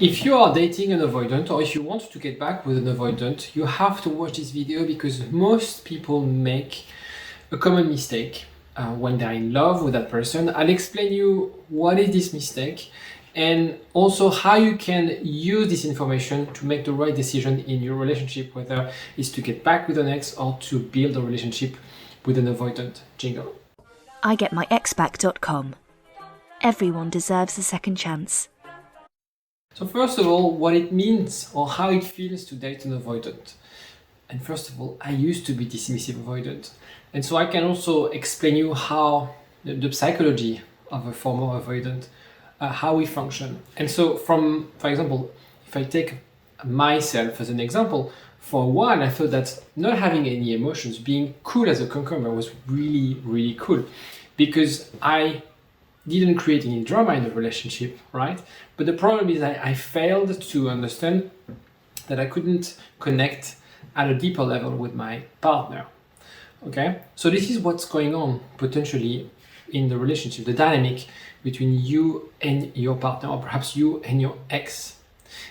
If you are dating an avoidant, or if you want to get back with an avoidant, you have to watch this video because most people make a common mistake when they're in love with that person. I'll explain you what is this mistake and also how you can use this information to make the right decision in your relationship, whether it's to get back with an ex or to build a relationship with an avoidant. Jingle. IGetMyExBack.com. Everyone deserves a second chance. So first of all, what it means or how it feels to date an avoidant. And first of all, I used to be dismissive avoidant. And so I can also explain you how the psychology of a former avoidant, how we function. And so for example, if I take myself as an example, for a while I thought that not having any emotions, being cool as a cucumber was really, really cool because I didn't create any drama in the relationship, right? But the problem is I failed to understand that I couldn't connect at a deeper level with my partner. Okay, so this is what's going on potentially in the relationship, the dynamic between you and your partner, or perhaps you and your ex.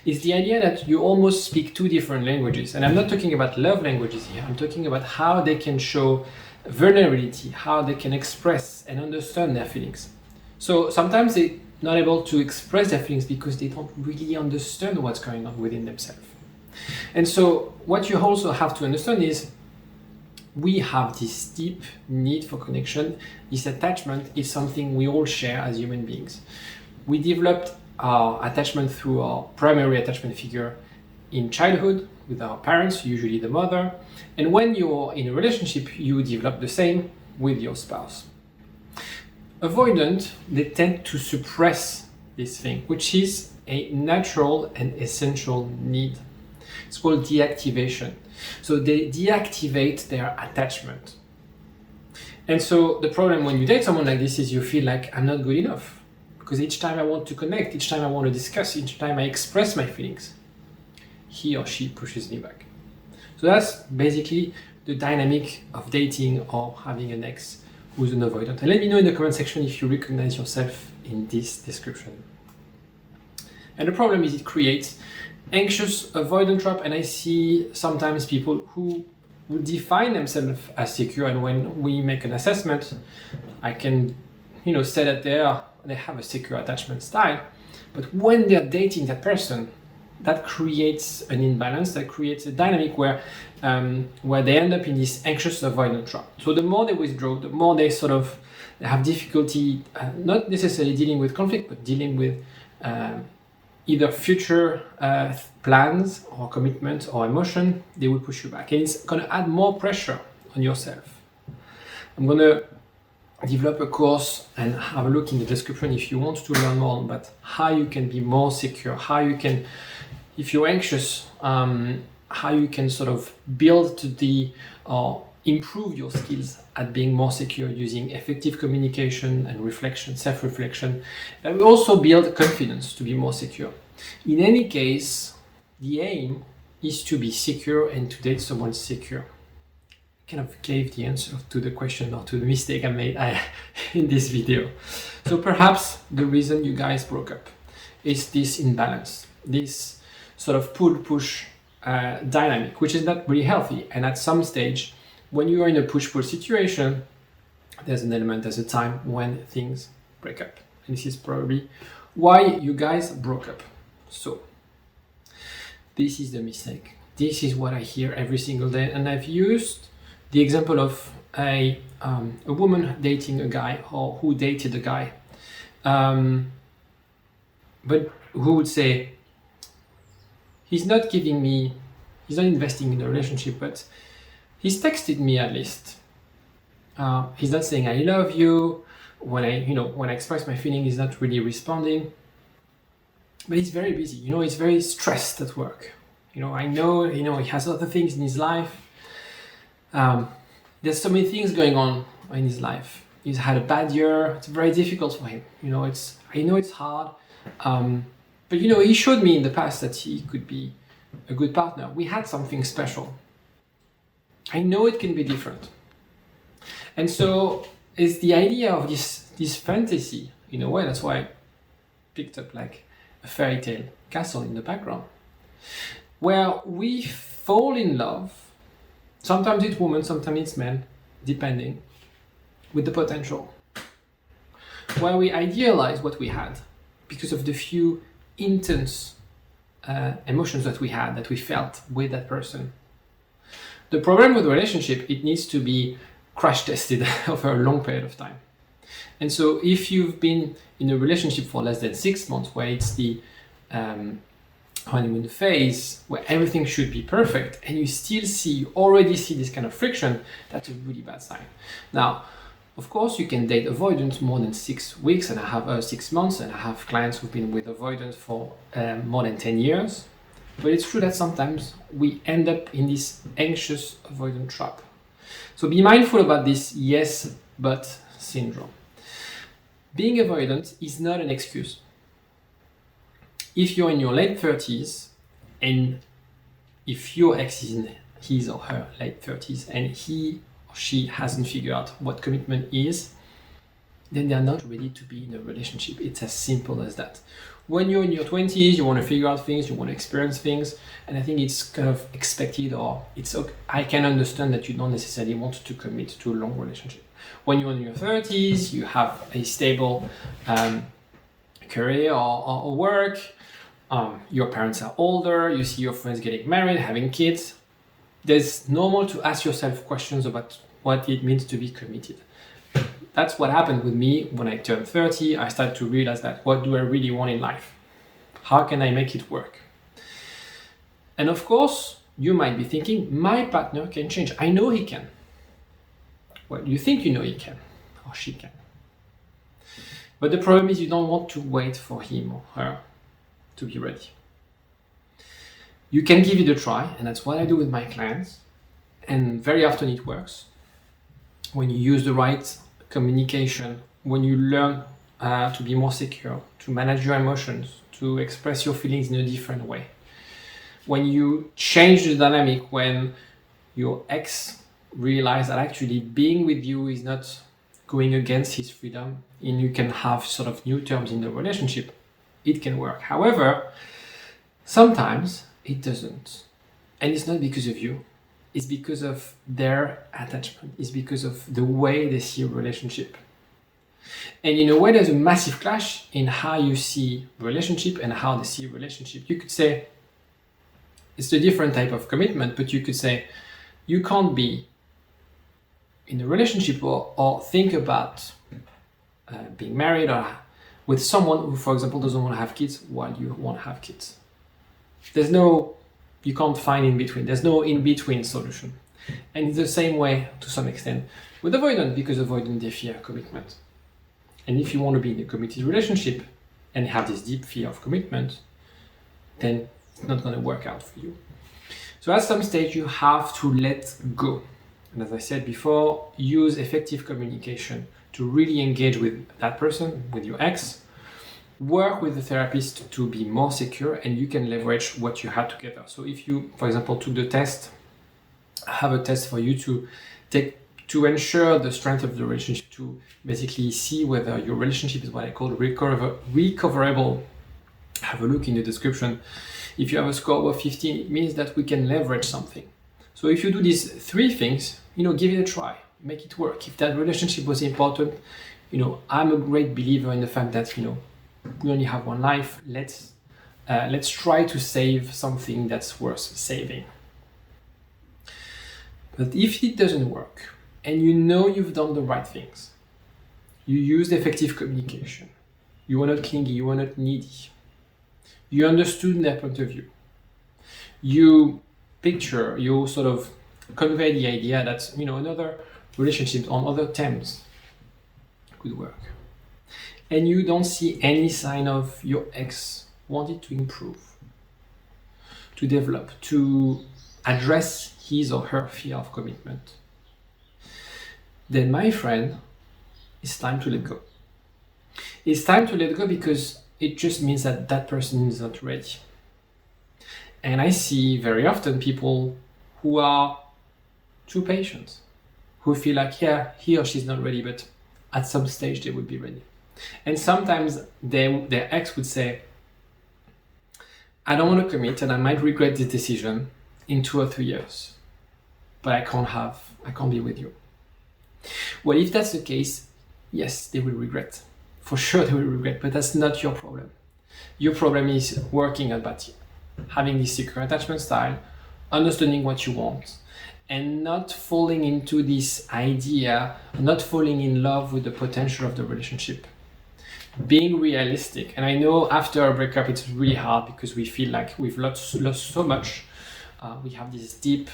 It's the idea that you almost speak two different languages. And I'm not talking about love languages here. I'm talking about how they can show vulnerability, how they can express and understand their feelings. So sometimes they're not able to express their feelings because they don't really understand what's going on within themselves. And so what you also have to understand is we have this deep need for connection. This attachment is something we all share as human beings. We developed our attachment through our primary attachment figure in childhood with our parents, usually the mother. And when you're in a relationship, you develop the same with your spouse. Avoidant, they tend to suppress this thing, which is a natural and essential need. It's called deactivation. So they deactivate their attachment. And so the problem when you date someone like this is you feel like I'm not good enough. Because each time I want to connect, each time I want to discuss, each time I express my feelings, he or she pushes me back. So that's basically the dynamic of dating or having an ex who's an avoidant. And let me know in the comment section if you recognize yourself in this description. And the problem is it creates anxious avoidant trap, and I see sometimes people who would define themselves as secure, and when we make an assessment, I can, say that they have a secure attachment style, but when they're dating that person, that creates an imbalance, that creates a dynamic where they end up in this anxious avoidant trap. So the more they withdraw, the more they they have difficulty, not necessarily dealing with conflict, but dealing with either future plans or commitment or emotion, they will push you back. And it's going to add more pressure on yourself. I'm going to develop a course and have a look in the description if you want to learn more about how you can be more secure, how you can, if you're anxious, how you can build or improve your skills at being more secure using effective communication and reflection, self-reflection. And we also build confidence to be more secure. In any case, the aim is to be secure and to date someone secure. I kind of gave the answer to the question or to the mistake I made in this video. So perhaps the reason you guys broke up is this imbalance, this pull-push dynamic, which is not really healthy. And at some stage, when you are in a push-pull situation, there's a time when things break up. And this is probably why you guys broke up. So this is the mistake. This is what I hear every single day. And I've used the example of a woman dating a guy or who dated a guy, but who would say, he's not investing in the relationship, but he's texted me at least. He's not saying I love you. When I express my feeling, he's not really responding. But he's very busy. He's very stressed at work. I know, he has other things in his life. There's so many things going on in his life. He's had a bad year. It's very difficult for him. I know it's hard. But he showed me in the past that he could be a good partner. We had something special. I know it can be different. And so it's the idea of this fantasy, in a way. That's why I picked up a fairy tale castle in the background, where we fall in love. Sometimes it's women, sometimes it's men, depending, with the potential. Where we idealize what we had because of the few intense emotions that we had, that we felt with that person. The problem with the relationship, it needs to be crash tested over a long period of time. And so if you've been in a relationship for less than 6 months, where it's the honeymoon phase, where everything should be perfect, and you already see this kind of friction, that's a really bad sign. Now, of course, you can date avoidant more than 6 weeks, and I have 6 months, and I have clients who've been with avoidant for more than 10 years. But it's true that sometimes we end up in this anxious avoidant trap. So be mindful about this yes, but syndrome. Being avoidant is not an excuse. If you're in your late 30s, and if your ex is in his or her late 30s, and he or she hasn't figured out what commitment is, then they're not ready to be in a relationship. It's as simple as that. When you're in your 20s, you want to figure out things, you want to experience things, and I think it's kind of expected, or it's okay. I can understand that you don't necessarily want to commit to a long relationship. When you're in your 30s, you have a stable career or work, your parents are older, you see your friends getting married, having kids. There's normal to ask yourself questions about what it means to be committed. That's what happened with me when I turned 30. I started to realize that, what do I really want in life? How can I make it work? And of course, you might be thinking, my partner can change. I know he can. Well, you think you know he can, or she can. But the problem is you don't want to wait for him or her to be ready. You can give it a try, and that's what I do with my clients. And very often it works. When you use the right communication, when you learn to be more secure, to manage your emotions, to express your feelings in a different way. When you change the dynamic, when your ex realizes that actually being with you is not going against his freedom, and you can have sort of new terms in the relationship, it can work. However, sometimes it doesn't. And it's not because of you. It's because of their attachment. It's because of the way they see a relationship. And in a way, there's a massive clash in how you see relationship and how they see relationship. You could say it's a different type of commitment, but you could say you can't be in a relationship or think about being married or with someone who, for example, doesn't want to have kids while you want to have kids. You can't find in between. There's no in-between solution. And it's the same way to some extent with avoidant, because avoidant, they fear commitment. And if you want to be in a committed relationship and have this deep fear of commitment, then it's not going to work out for you. So at some stage, you have to let go. And as I said before, use effective communication to really engage with that person, with your ex. Work with the therapist to be more secure, and you can leverage what you had together. So if you, for example, took the test, I have a test for you to take to ensure the strength of the relationship, to basically see whether your relationship is what I call recoverable. Have a look in the description. If you have a score of 15, it means that we can leverage something. So if you do these 3 things, give it a try, make it work. If that relationship was important, I'm a great believer in the fact that, we only have one life. Let's try to save something that's worth saving. But if it doesn't work, and you've done the right things, you used effective communication, you were not clingy, you were not needy, you understood their point of view, you sort of convey the idea that another relationship on other terms could work. And you don't see any sign of your ex wanting to improve, to develop, to address his or her fear of commitment, then my friend, it's time to let go. It's time to let go because it just means that that person is not ready. And I see very often people who are too patient, who feel like, he or she's not ready, but at some stage they would be ready. And sometimes their ex would say, I don't want to commit and I might regret this decision in 2 or 3 years, but I can't be with you. Well, if that's the case, yes, they will regret. For sure they will regret, but that's not your problem. Your problem is working on that, having this secure attachment style, understanding what you want, and not falling into this idea, not falling in love with the potential of the relationship. Being realistic. And I know after a breakup, it's really hard because we feel like we've lost so much. We have this deep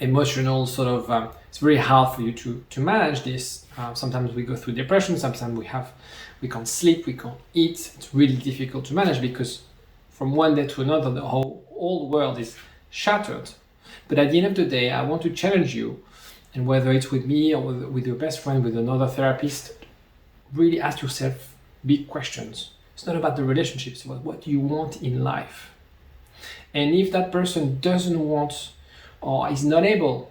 emotional sort of, it's very hard for you to manage this. Sometimes we go through depression, sometimes we can't sleep, we can't eat. It's really difficult to manage because from one day to another, the whole world is shattered. But at the end of the day, I want to challenge you, and whether it's with me or with your best friend, with another therapist, really ask yourself big questions. It's not about the relationships, it's about what you want in life. And if that person doesn't want or is not able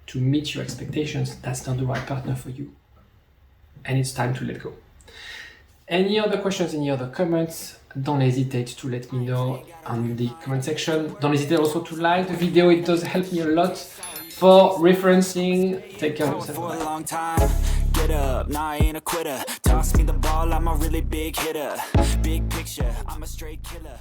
to meet your expectations, that's not the right partner for you. And it's time to let go. Any other questions, any other comments, don't hesitate to let me know on the comment section. Don't hesitate also to like the video, it does help me a lot for referencing. Take care of yourself. For a long time, get up, nah, I ain't a quitter. Toss me the ball, I'm a really big hitter. Big picture, I'm a straight killer.